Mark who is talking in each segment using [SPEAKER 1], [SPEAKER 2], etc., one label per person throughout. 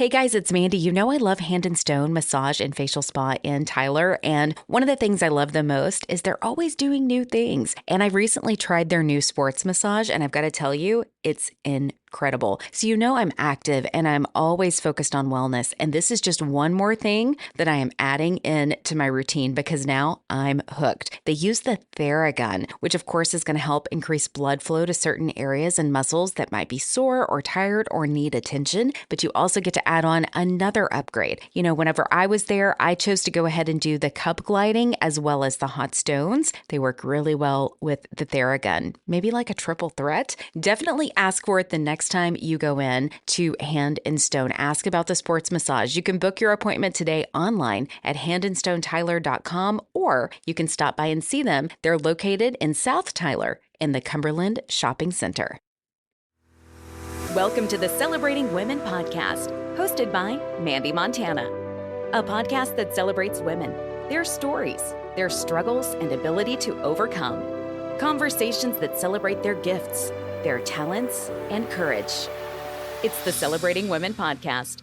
[SPEAKER 1] Hey guys, it's Mandy. You know I love Hand and Stone Massage and Facial Spa in Tyler, and one of the things I love the most is they're always doing new things. And I recently tried their new sports massage, and I've got to tell you, it's incredible. So you know I'm active and I'm always focused on wellness, and this is just one more thing that I am adding in to my routine because now I'm hooked. They use the Theragun, which of course is going to help increase blood flow to certain areas and muscles that might be sore or tired or need attention, but you also get to add on another upgrade. You know, whenever I was there, I chose to go ahead and do the cup gliding as well as the hot stones. They work really well with the Theragun, maybe like a triple threat. Definitely ask for it the next time you go in to Hand and Stone. Ask about the sports massage. You can book your appointment today online at handandstonetyler.com, or you can stop by and see them. They're located in South Tyler in the Cumberland Shopping Center.
[SPEAKER 2] Welcome to the Celebrating Women podcast, hosted by Mandee Montana, a podcast that celebrates women, their stories, their struggles, and ability to overcome. Conversations that celebrate their gifts, their talents, and courage. It's the Celebrating Women podcast,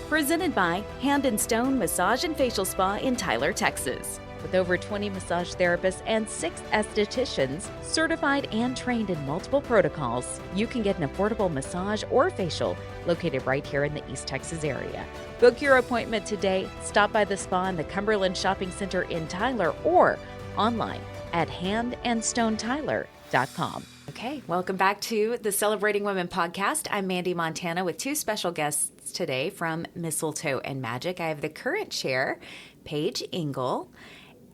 [SPEAKER 2] presented by Hand and Stone Massage and Facial Spa in Tyler, Texas. With over 20 massage therapists and 6 estheticians certified and trained in multiple protocols, you can get an affordable massage or facial located right here in the East Texas area. Book your appointment today. Stop by the spa in the Cumberland Shopping Center in Tyler or online at handandstonetyler.com. Okay, welcome back to the Celebrating Women podcast. I'm Mandee Montana with 2 special guests today from Mistletoe Magic. I have the current chair, Paige Engle,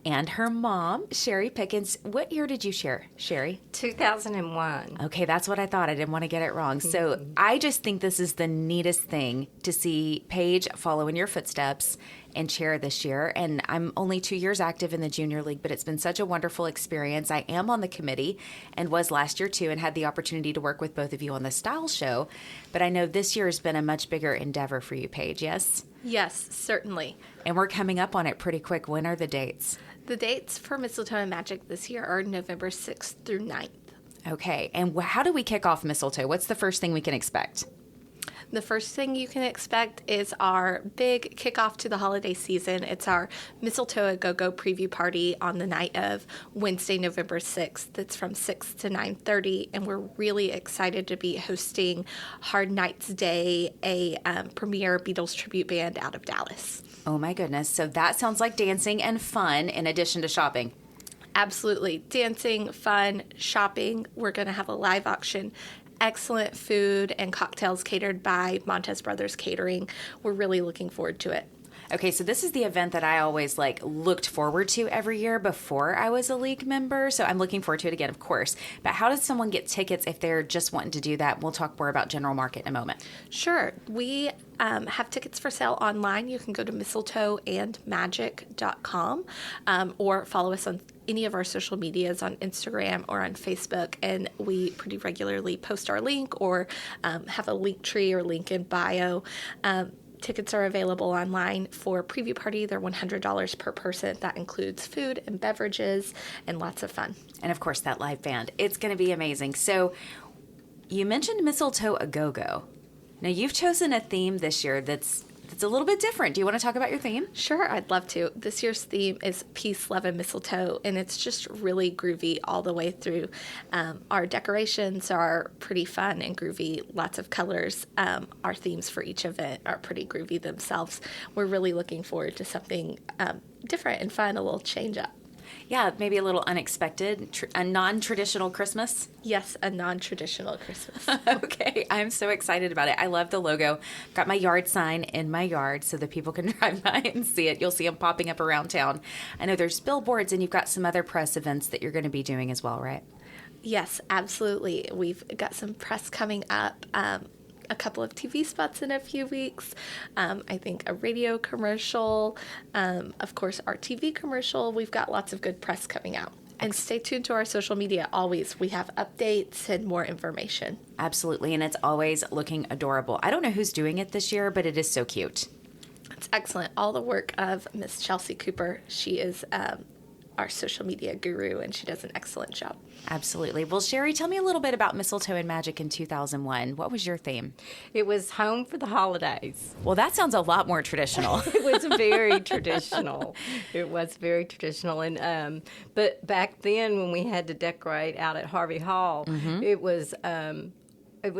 [SPEAKER 2] and her mom, Sheri Pickens. What year did you share, Sheri?
[SPEAKER 3] 2001.
[SPEAKER 2] Okay, that's what I thought. I didn't want to get it wrong. So I just think this is the neatest thing to see Paige follow in your footsteps and chair this year. And I'm only 2 years active in the junior league, but it's been such a wonderful experience. I am on the committee and was last year too, and had the opportunity to work with both of you on the style show. But I know this year has been a much bigger endeavor for you, Paige, yes?
[SPEAKER 3] Yes, certainly.
[SPEAKER 2] And we're coming up on it pretty quick. When are the dates?
[SPEAKER 3] The dates for Mistletoe Magic this year are November 6th through 9th.
[SPEAKER 2] Okay. And how do we kick off Mistletoe? What's the first thing we can expect?
[SPEAKER 3] The first thing you can expect is our big kickoff to the holiday season. It's our Mistletoe A Go-Go preview party on the night of Wednesday, November 6th. It's from 6 to 9:30, and we're really excited to be hosting Hard Nights Day, a premier Beatles tribute band out of Dallas.
[SPEAKER 2] Oh my goodness. So that sounds like dancing and fun in addition to shopping.
[SPEAKER 3] Absolutely. Dancing, fun, shopping. We're going to have a live auction. Excellent food and cocktails catered by Montez Brothers Catering. We're really looking forward to it.
[SPEAKER 2] Okay, so this is the event that I always looked forward to every year before I was a league member. So I'm looking forward to it again, of course. But how does someone get tickets if they're just wanting to do that? We'll talk more about General Market in a moment.
[SPEAKER 3] Sure. We have tickets for sale online. You can go to mistletoeandmagic.com or follow us on any of our social medias on Instagram or on Facebook, and we pretty regularly post our link or have a link tree or link in bio. Tickets are available online for preview party. They're $100 per person. That includes food and beverages and lots of fun.
[SPEAKER 2] And of course, that live band. It's going to be amazing. So you mentioned Mistletoe A Go-Go. Now you've chosen a theme this year that's a little bit different. Do you want to talk about your theme?
[SPEAKER 3] Sure, I'd love to. This year's theme is Peace, Love, and Mistletoe, and it's just really groovy all the way through. Our decorations are pretty fun and groovy, lots of colors. Our themes for each event are pretty groovy themselves. We're really looking forward to something different and fun, a little change up.
[SPEAKER 2] Yeah, maybe a little unexpected, a non-traditional Christmas.
[SPEAKER 3] Yes, a non-traditional Christmas.
[SPEAKER 2] Okay, I'm so excited about it. I love the logo. Got my yard sign in my yard so that people can drive by and see it. You'll see them popping up around town. I know there's billboards and you've got some other press events that you're going to be doing as well, right?
[SPEAKER 3] Yes, absolutely. We've got some press coming up. A couple of TV spots in a few weeks. I think a radio commercial, of course, our TV commercial. We've got lots of good press coming out. And stay tuned to our social media always. We have updates and more information.
[SPEAKER 2] Absolutely, and it's always looking adorable. I don't know who's doing it this year, but it is so cute.
[SPEAKER 3] It's excellent. All the work of Miss Chelsea Cooper. She is our social media guru, and she does an excellent job.
[SPEAKER 1] Absolutely. Well, Sheri, tell me a little bit about Mistletoe and Magic in 2001. What was your theme?
[SPEAKER 4] It was home for the holidays.
[SPEAKER 1] Well, that sounds a lot more traditional.
[SPEAKER 4] It was very traditional. It was very traditional. And but back then, when we had to decorate out at Harvey Hall, it was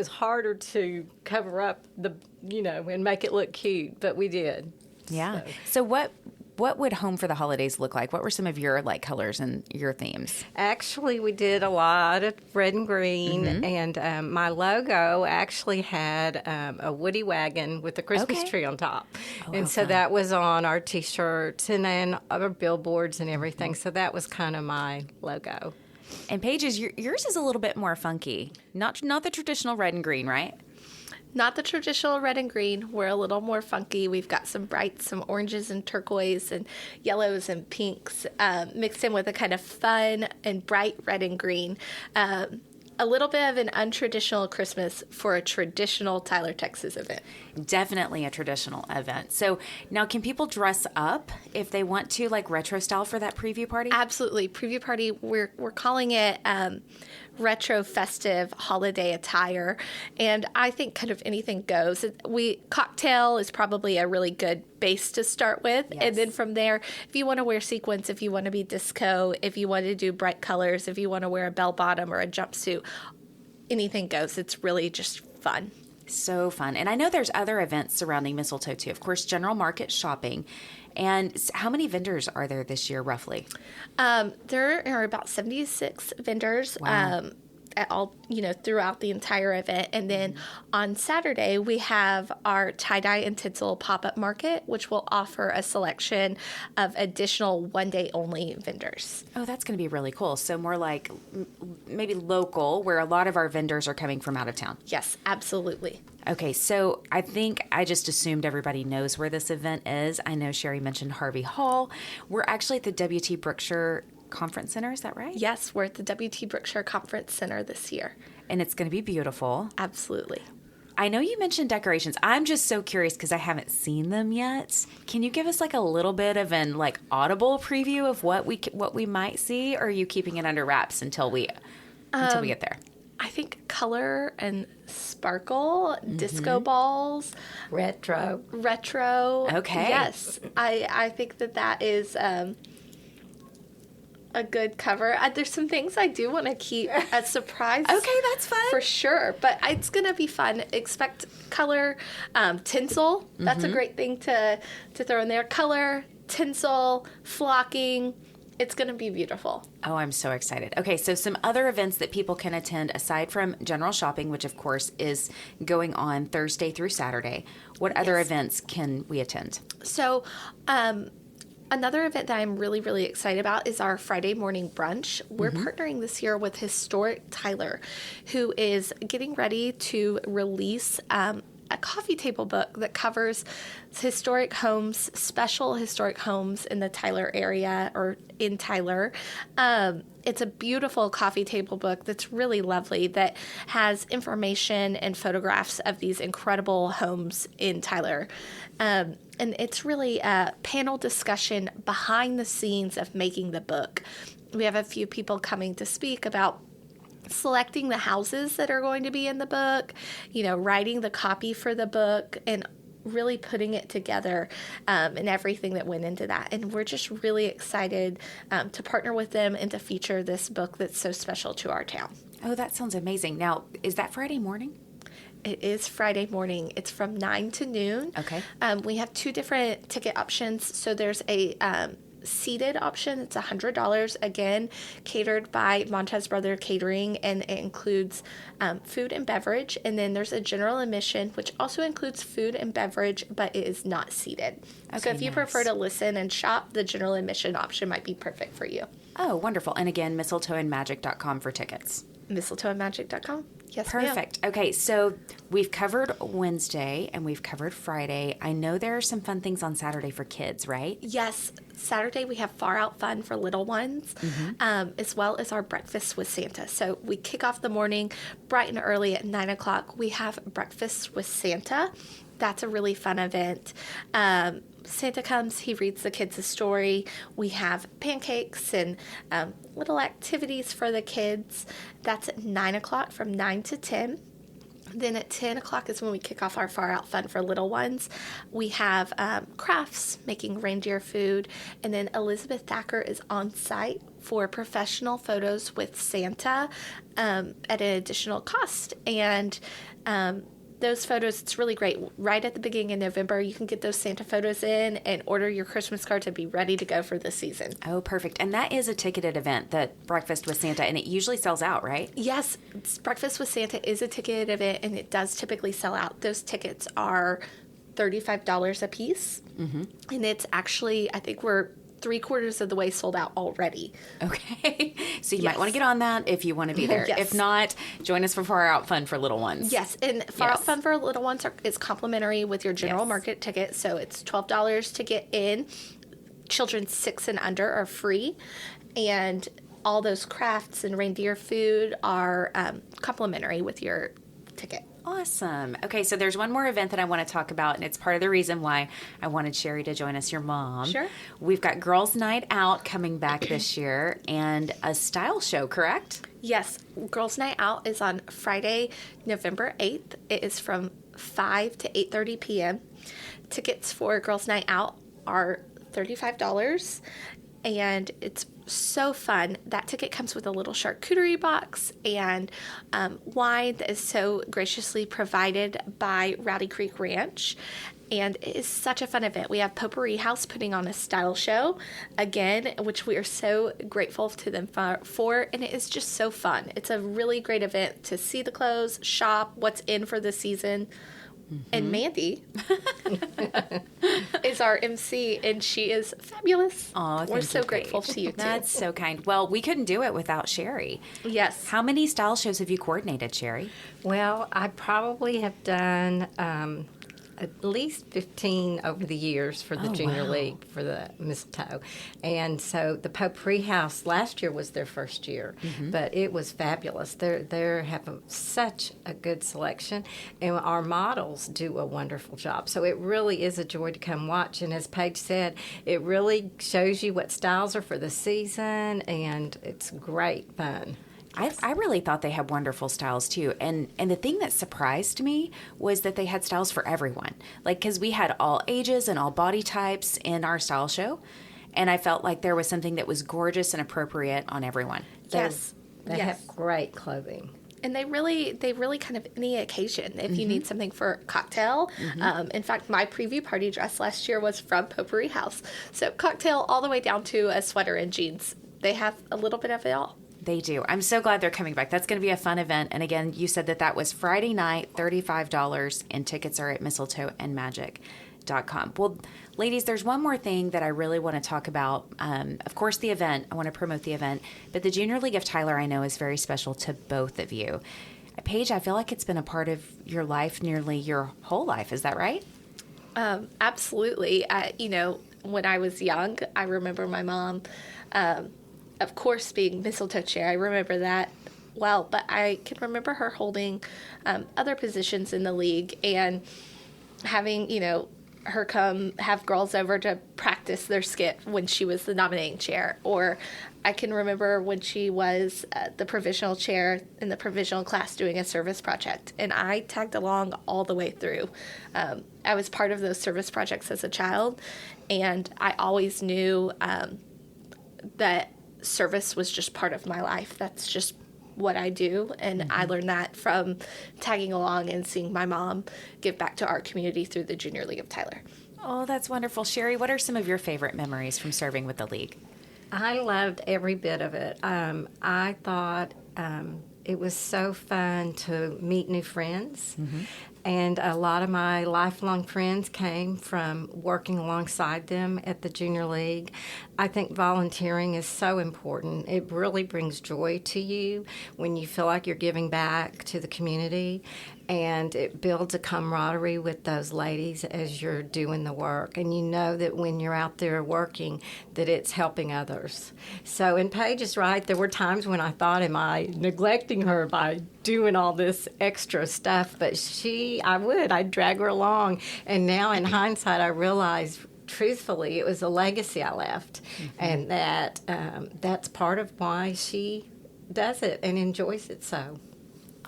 [SPEAKER 4] harder to cover up and make it look cute, but we did.
[SPEAKER 1] Yeah. So what would Home for the Holidays look like? What were some of your colors and your themes?
[SPEAKER 4] Actually, we did a lot of red and green, and my logo actually had a woody wagon with a Christmas tree on top. And so that was on our T-shirts and then our billboards and everything. So that was kind of my logo.
[SPEAKER 1] And Paige's, yours is a little bit more funky. Not the traditional red and green, right?
[SPEAKER 3] Not the traditional red and green. We're a little more funky. We've got some brights, some oranges and turquoise and yellows and pinks mixed in with a kind of fun and bright red and green. A little bit of an untraditional Christmas for a traditional Tyler, Texas event.
[SPEAKER 1] Definitely a traditional event. So now can people dress up if they want to, like retro style for that preview party?
[SPEAKER 3] Absolutely. Preview party, we're calling it retro festive holiday attire. And I think kind of anything goes. Cocktail is probably a really good base to start with.
[SPEAKER 1] Yes.
[SPEAKER 3] And then from there, if you want to wear sequins, if you want to be disco, if you want to do bright colors, if you want to wear a bell bottom or a jumpsuit, anything goes. It's really just fun.
[SPEAKER 1] So fun. And I know there's other events surrounding Mistletoe too. Of course, general market shopping. And how many vendors are there this year, roughly?
[SPEAKER 3] There are about 76 vendors.
[SPEAKER 1] Wow.
[SPEAKER 3] At all, throughout the entire event. And then on Saturday, we have our tie-dye and tinsel pop-up market, which will offer a selection of additional one-day-only vendors.
[SPEAKER 1] Oh, that's going to be really cool. So more like maybe local, where a lot of our vendors are coming from out of town.
[SPEAKER 3] Yes, absolutely.
[SPEAKER 1] Okay, so I think I just assumed everybody knows where this event is. I know Sheri mentioned Harvey Hall. We're actually at the W.T. Brookshire Conference Center, is that right?
[SPEAKER 3] Yes, we're at the W.T. Brookshire Conference Center this year.
[SPEAKER 1] And it's going to be beautiful.
[SPEAKER 3] Absolutely.
[SPEAKER 1] I know you mentioned decorations. I'm just so curious because I haven't seen them yet. Can you give us a little bit of an audible preview of what we might see, or are you keeping it under wraps until we get there?
[SPEAKER 3] I think color and sparkle, disco balls,
[SPEAKER 4] Retro.
[SPEAKER 1] Okay.
[SPEAKER 3] Yes, I think that is a good cover. There's some things I do want to keep as surprise.
[SPEAKER 1] Okay, that's fun.
[SPEAKER 3] For sure. But it's going to be fun. Expect color, tinsel. That's a great thing to throw in there. Color, tinsel, flocking. It's going to be beautiful.
[SPEAKER 1] Oh, I'm so excited. Okay, so some other events that people can attend aside from general shopping, which of course is going on Thursday through Saturday. What other events can we attend?
[SPEAKER 3] So, another event that I'm really, really excited about is our Friday morning brunch. We're partnering this year with Historic Tyler, who is getting ready to release a coffee table book that covers historic homes, special historic homes in the Tyler area or in Tyler. It's a beautiful coffee table book that's really lovely, that has information and photographs of these incredible homes in Tyler. And it's really a panel discussion behind the scenes of making the book. We have a few people coming to speak about selecting the houses that are going to be in the book, writing the copy for the book, and really putting it together and everything that went into that. And we're just really excited to partner with them and to feature this book that's so special to our town.
[SPEAKER 1] Oh, that sounds amazing. Now, is that Friday morning?
[SPEAKER 3] It is Friday morning. It's from 9 to noon.
[SPEAKER 1] Okay.
[SPEAKER 3] We have two different ticket options. So there's a seated option. It's $100, again, catered by Montez Brother Catering, and it includes food and beverage. And then there's a general admission, which also includes food and beverage, but it is not seated.
[SPEAKER 1] Okay,
[SPEAKER 3] so if you
[SPEAKER 1] nice.
[SPEAKER 3] prefer to listen and shop, the general admission option might be perfect for you.
[SPEAKER 1] Oh, wonderful. And again, mistletoeandmagic.com for tickets.
[SPEAKER 3] Mistletoeandmagic.com. Yes, ma'am.
[SPEAKER 1] Perfect. Okay, so we've covered Wednesday and we've covered Friday. I know there are some fun things on Saturday for kids, right?
[SPEAKER 3] Yes. Saturday we have Far Out Fun for little ones, as well as our Breakfast with Santa. So we kick off the morning bright and early at 9 o'clock. We have Breakfast with Santa that's a really fun event. Santa comes, he reads the kids a story. We have pancakes and little activities for the kids. That's at 9 o'clock, from 9 to 10. Then at 10 o'clock is when we kick off our Far Out Fun for little ones. We have crafts, making reindeer food. And then Elizabeth Thacker is on site for professional photos with Santa at an additional cost. And those photos, it's really great. Right at the beginning of November, you can get those Santa photos in and order your Christmas card to be ready to go for the season.
[SPEAKER 1] Oh, perfect. And that is a ticketed event, that Breakfast with Santa, and it usually sells out, right?
[SPEAKER 3] Yes, Breakfast with Santa is a ticketed event, and it does typically sell out. Those tickets are $35 a piece, and it's actually, I think we're 3/4 of the way sold out already.
[SPEAKER 1] Okay. So you might want to get on that if you want to be there.
[SPEAKER 3] Yes.
[SPEAKER 1] If not, join us for Far Out Fun for little ones.
[SPEAKER 3] Yes, and Far Out Fun for little ones is complimentary with your general market ticket, so it's $12 to get in. Children 6 and under are free, and all those crafts and reindeer food are complimentary with your ticket.
[SPEAKER 1] Awesome. Okay, so there's one more event that I want to talk about, and it's part of the reason why I wanted Sheri to join us, your mom.
[SPEAKER 3] Sure.
[SPEAKER 1] We've got Girls Night Out coming back this year, and a style show, correct?
[SPEAKER 3] Yes, Girls Night Out is on Friday, November 8th. It is from 5 to 8:30 p.m. Tickets for Girls Night Out are $35, and it's so fun. That ticket comes with a little charcuterie box and wine that is so graciously provided by Rowdy Creek Ranch. And it is such a fun event. We have Potpourri House putting on a style show, again, which we are so grateful to them for. And it is just so fun. It's a really great event to see the clothes, shop, what's in for the season. And Mandee is our MC, and she is fabulous.
[SPEAKER 1] Oh,
[SPEAKER 3] we're so
[SPEAKER 1] you,
[SPEAKER 3] grateful
[SPEAKER 1] Paige.
[SPEAKER 3] to you, too.
[SPEAKER 1] That's so kind. Well, we couldn't do it without Sheri.
[SPEAKER 3] Yes.
[SPEAKER 1] How many style shows have you coordinated, Sheri?
[SPEAKER 4] Well, I probably have done at least 15 over the years for the Junior League for the Mistletoe. And so the Potpourri House last year was their first year, but it was fabulous. They have such a good selection, and our models do a wonderful job. So it really is a joy to come watch. And as Paige said, it really shows you what styles are for the season, and it's great fun.
[SPEAKER 1] I really thought they had wonderful styles too. And the thing that surprised me was that they had styles for everyone. Like, because we had all ages and all body types in our style show. And I felt like there was something that was gorgeous and appropriate on everyone.
[SPEAKER 3] Yes.
[SPEAKER 4] They have great clothing.
[SPEAKER 3] And they really kind of any occasion. If you need something for cocktail, in fact, my preview party dress last year was from Potpourri House. So cocktail all the way down to a sweater and jeans. They have a little bit of it all.
[SPEAKER 1] They do. I'm so glad they're coming back. That's going to be a fun event. And again, you said that was Friday night, $35, and tickets are at mistletoeandmagic.com. Well, ladies, there's one more thing that I really want to talk about. Of course, the event. I want to promote the event. But the Junior League of Tyler, I know, is very special to both of you. Paige, I feel like it's been a part of your life nearly your whole life. Is that right?
[SPEAKER 3] Absolutely. When I was young, I remember my mom, of course, being Mistletoe Chair. I remember that well, but I can remember her holding other positions in the league and having, her come have girls over to practice their skit when she was the nominating chair. Or I can remember when she was the provisional chair in the provisional class doing a service project. And I tagged along all the way through. I was part of those service projects as a child, and I always knew that service was just part of my life. That's just what I do, and I learned that from tagging along and seeing my mom give back to our community through the Junior League of Tyler.
[SPEAKER 1] Oh, that's wonderful. Sheri, what are some of your favorite memories from serving with the league?
[SPEAKER 4] I loved every bit of it. I thought it was so fun to meet new friends. And a lot of my lifelong friends came from working alongside them at the Junior League. I think volunteering is so important. It really brings joy to you when you feel like you're giving back to the community. and it builds a camaraderie with those ladies as you're doing the work. And you know that when you're out there working, that it's helping others. So, and Paige is right. There were times when I thought, am I neglecting her by doing all this extra stuff? But I'd drag her along. And now in hindsight, I realize, truthfully, it was a legacy I left. And that's part of why she does it and enjoys it so.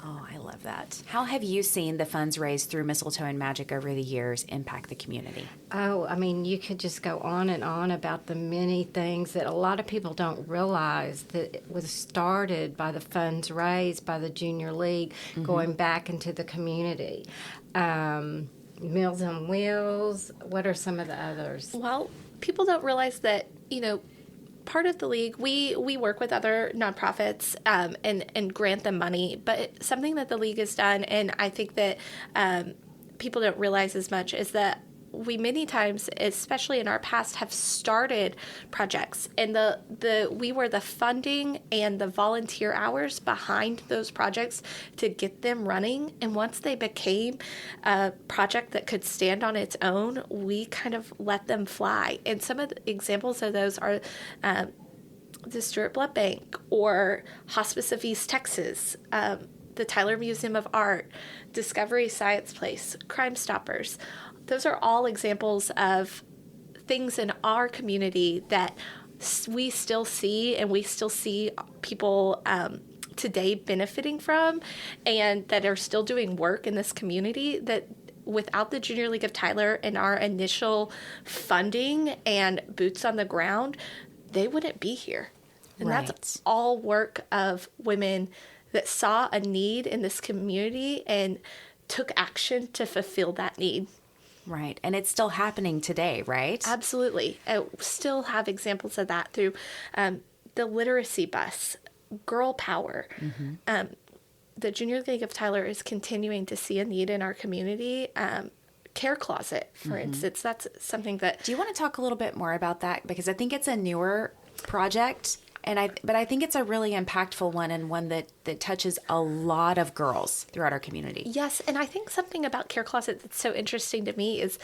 [SPEAKER 1] Oh, I love that. How have you seen the funds raised through Mistletoe and Magic over the years impact the community?
[SPEAKER 4] Oh, I mean, you could just go on and on about the many things that a lot of people don't realize that it was started by the funds raised by the Junior League going back into the community. Meals on Wheels, what are some of the others?
[SPEAKER 3] Well, people don't realize that, part of the league, we work with other nonprofits and grant them money, but something that the league has done, and I think that people don't realize as much, is that we many times, especially in our past, have started projects, and we were the funding and the volunteer hours behind those projects to get them running. And once they became a project that could stand on its own, we kind of let them fly. And some of the examples of those are the Stewart Blood Bank or Hospice of East Texas, the Tyler Museum of Art, Discovery Science Place, Crime Stoppers. Those are all examples of things in our community that we still see, and we still see people today benefiting from, and that are still doing work in this community that without the Junior League of Tyler and our initial funding and boots on the ground, they wouldn't be here. And that's all work of women that saw a need in this community and took action to fulfill that need.
[SPEAKER 1] Right. And it's still happening today, right?
[SPEAKER 3] Absolutely. I still have examples of that through the literacy bus, girl power. The Junior League of Tyler is continuing to see a need in our community. Care closet, for instance, that's something that...
[SPEAKER 1] Do you want to talk a little bit more about that? Because I think it's a newer project, but I think it's a really impactful one, and one that touches a lot of girls throughout our community.
[SPEAKER 3] Yes, and I think something about Care Closet that's so interesting to me is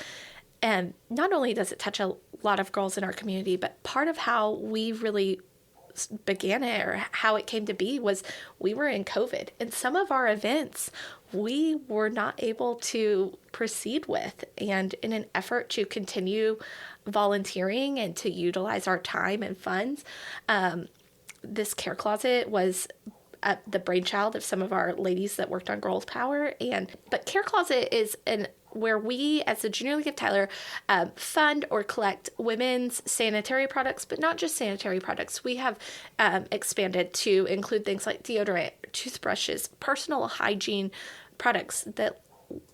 [SPEAKER 3] not only does it touch a lot of girls in our community, but part of how we really began it, or how it came to be, was we were in COVID, and some of our events we were not able to proceed with, and in an effort to continue volunteering and to utilize our time and funds, this Care Closet was the brainchild of some of our ladies that worked on Girls Power. But Care Closet is where we, as the Junior League of Tyler, fund or collect women's sanitary products, but not just sanitary products. We have expanded to include things like deodorant, toothbrushes, personal hygiene products that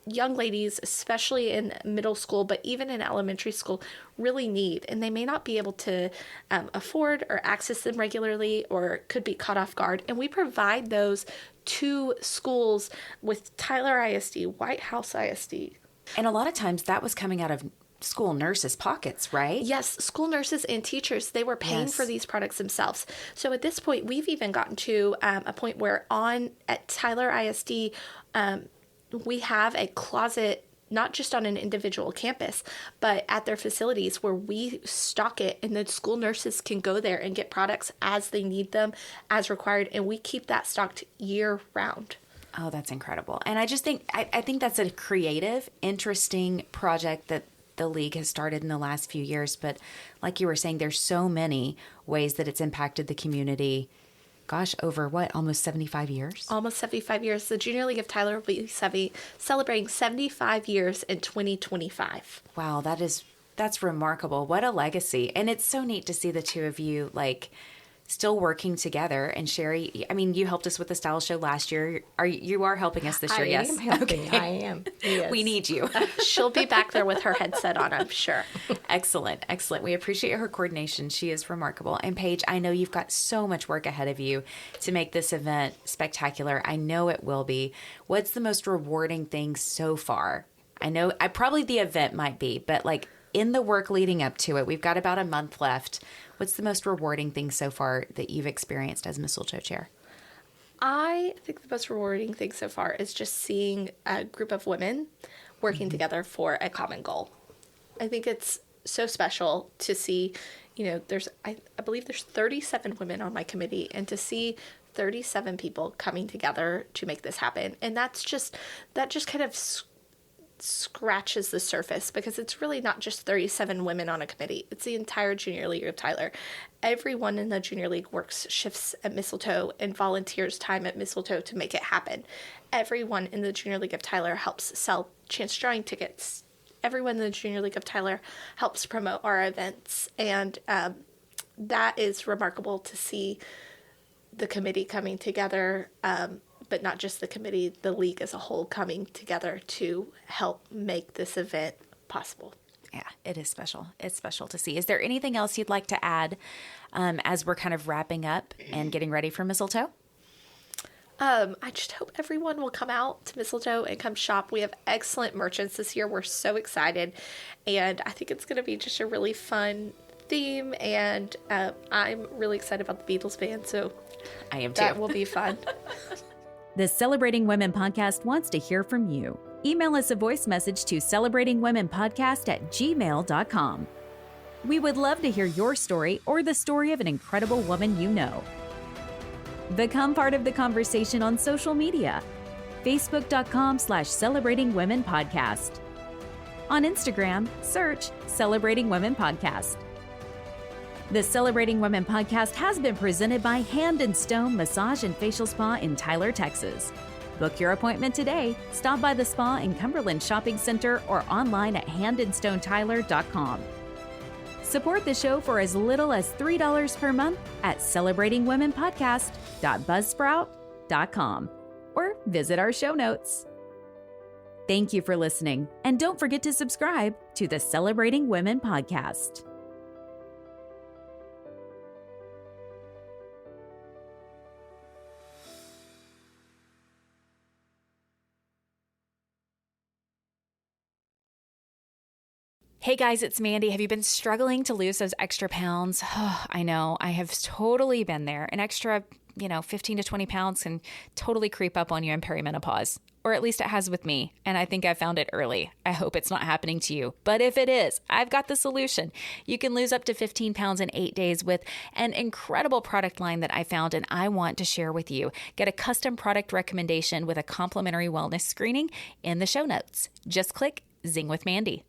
[SPEAKER 3] young ladies, especially in middle school, but even in elementary school, really need. And they may not be able to afford or access them regularly, or could be caught off guard. And we provide those to schools with Tyler ISD, White House ISD.
[SPEAKER 1] And a lot of times that was coming out of school nurses' pockets, right?
[SPEAKER 3] Yes, school nurses and teachers, they were paying for these products themselves. So at this point, we've even gotten to a point where at Tyler ISD, we have a closet, not just on an individual campus, but at their facilities, where we stock it, and the school nurses can go there and get products as they need them, as required, and we keep that stocked year round.
[SPEAKER 1] Oh, that's incredible. And I just think, I think that's a creative, interesting project that the league has started in the last few years. But like you were saying, there's so many ways that it's impacted the community. Gosh, over what, almost 75 years?
[SPEAKER 3] Almost 75 years. The Junior League of Tyler will be celebrating 75 years in 2025.
[SPEAKER 1] Wow, that's remarkable. What a legacy. And it's so neat to see the two of you, still working together. And Sheri, I mean, you helped us with the style show last year. You are helping us this year, yes?
[SPEAKER 4] I am helping. Okay. I am. Yes.
[SPEAKER 1] We need you.
[SPEAKER 3] She'll be back there with her headset on, I'm sure.
[SPEAKER 1] Excellent. Excellent. We appreciate her coordination. She is remarkable. And Paige, I know you've got so much work ahead of you to make this event spectacular. I know it will be. What's the most rewarding thing so far? I know probably the event might be, but in the work leading up to it, we've got about a month left. What's the most rewarding thing so far that you've experienced as Mistletoe Chair?
[SPEAKER 3] I think the most rewarding thing so far is just seeing a group of women working together for a common goal. I think it's so special to see, I believe there's 37 women on my committee, and to see 37 people coming together to make this happen. And that just kind of scratches the surface, because it's really not just 37 women on a committee. It's the entire Junior League of Tyler. Everyone in the Junior League works shifts at Mistletoe and volunteers time at Mistletoe to make it happen. Everyone in the Junior League of Tyler helps sell chance drawing tickets. Everyone in the Junior League of Tyler helps promote our events. And that is remarkable to see the committee coming together, but not just the committee, the league as a whole coming together to help make this event possible.
[SPEAKER 1] Yeah, it is special. It's special to see. Is there anything else you'd like to add as we're kind of wrapping up and getting ready for Mistletoe?
[SPEAKER 3] I just hope everyone will come out to Mistletoe and come shop. We have excellent merchants this year. We're so excited. And I think it's going to be just a really fun theme. And I'm really excited about the Beatles band. So
[SPEAKER 1] I am too.
[SPEAKER 3] That will be fun.
[SPEAKER 2] The Celebrating Women podcast wants to hear from you. Email us a voice message to celebratingwomenpodcast@gmail.com. We would love to hear your story or the story of an incredible woman you know. Become part of the conversation on social media. Facebook.com/Celebrating Women Podcast. On Instagram, search Celebrating Women Podcast. The Celebrating Women podcast has been presented by Hand & Stone Massage and Facial Spa in Tyler, Texas. Book your appointment today. Stop by the spa in Cumberland Shopping Center or online at handandstonetyler.com. Support the show for as little as $3 per month at celebratingwomenpodcast.buzzsprout.com or visit our show notes. Thank you for listening, and don't forget to subscribe to the Celebrating Women podcast.
[SPEAKER 1] Hey guys, it's Mandee. Have you been struggling to lose those extra pounds? Oh, I know. I have totally been there. An extra, 15 to 20 pounds can totally creep up on you in perimenopause. Or at least it has with me. And I think I found it early. I hope it's not happening to you. But if it is, I've got the solution. You can lose up to 15 pounds in 8 days with an incredible product line that I found and I want to share with you. Get a custom product recommendation with a complimentary wellness screening in the show notes. Just click Zing with Mandee.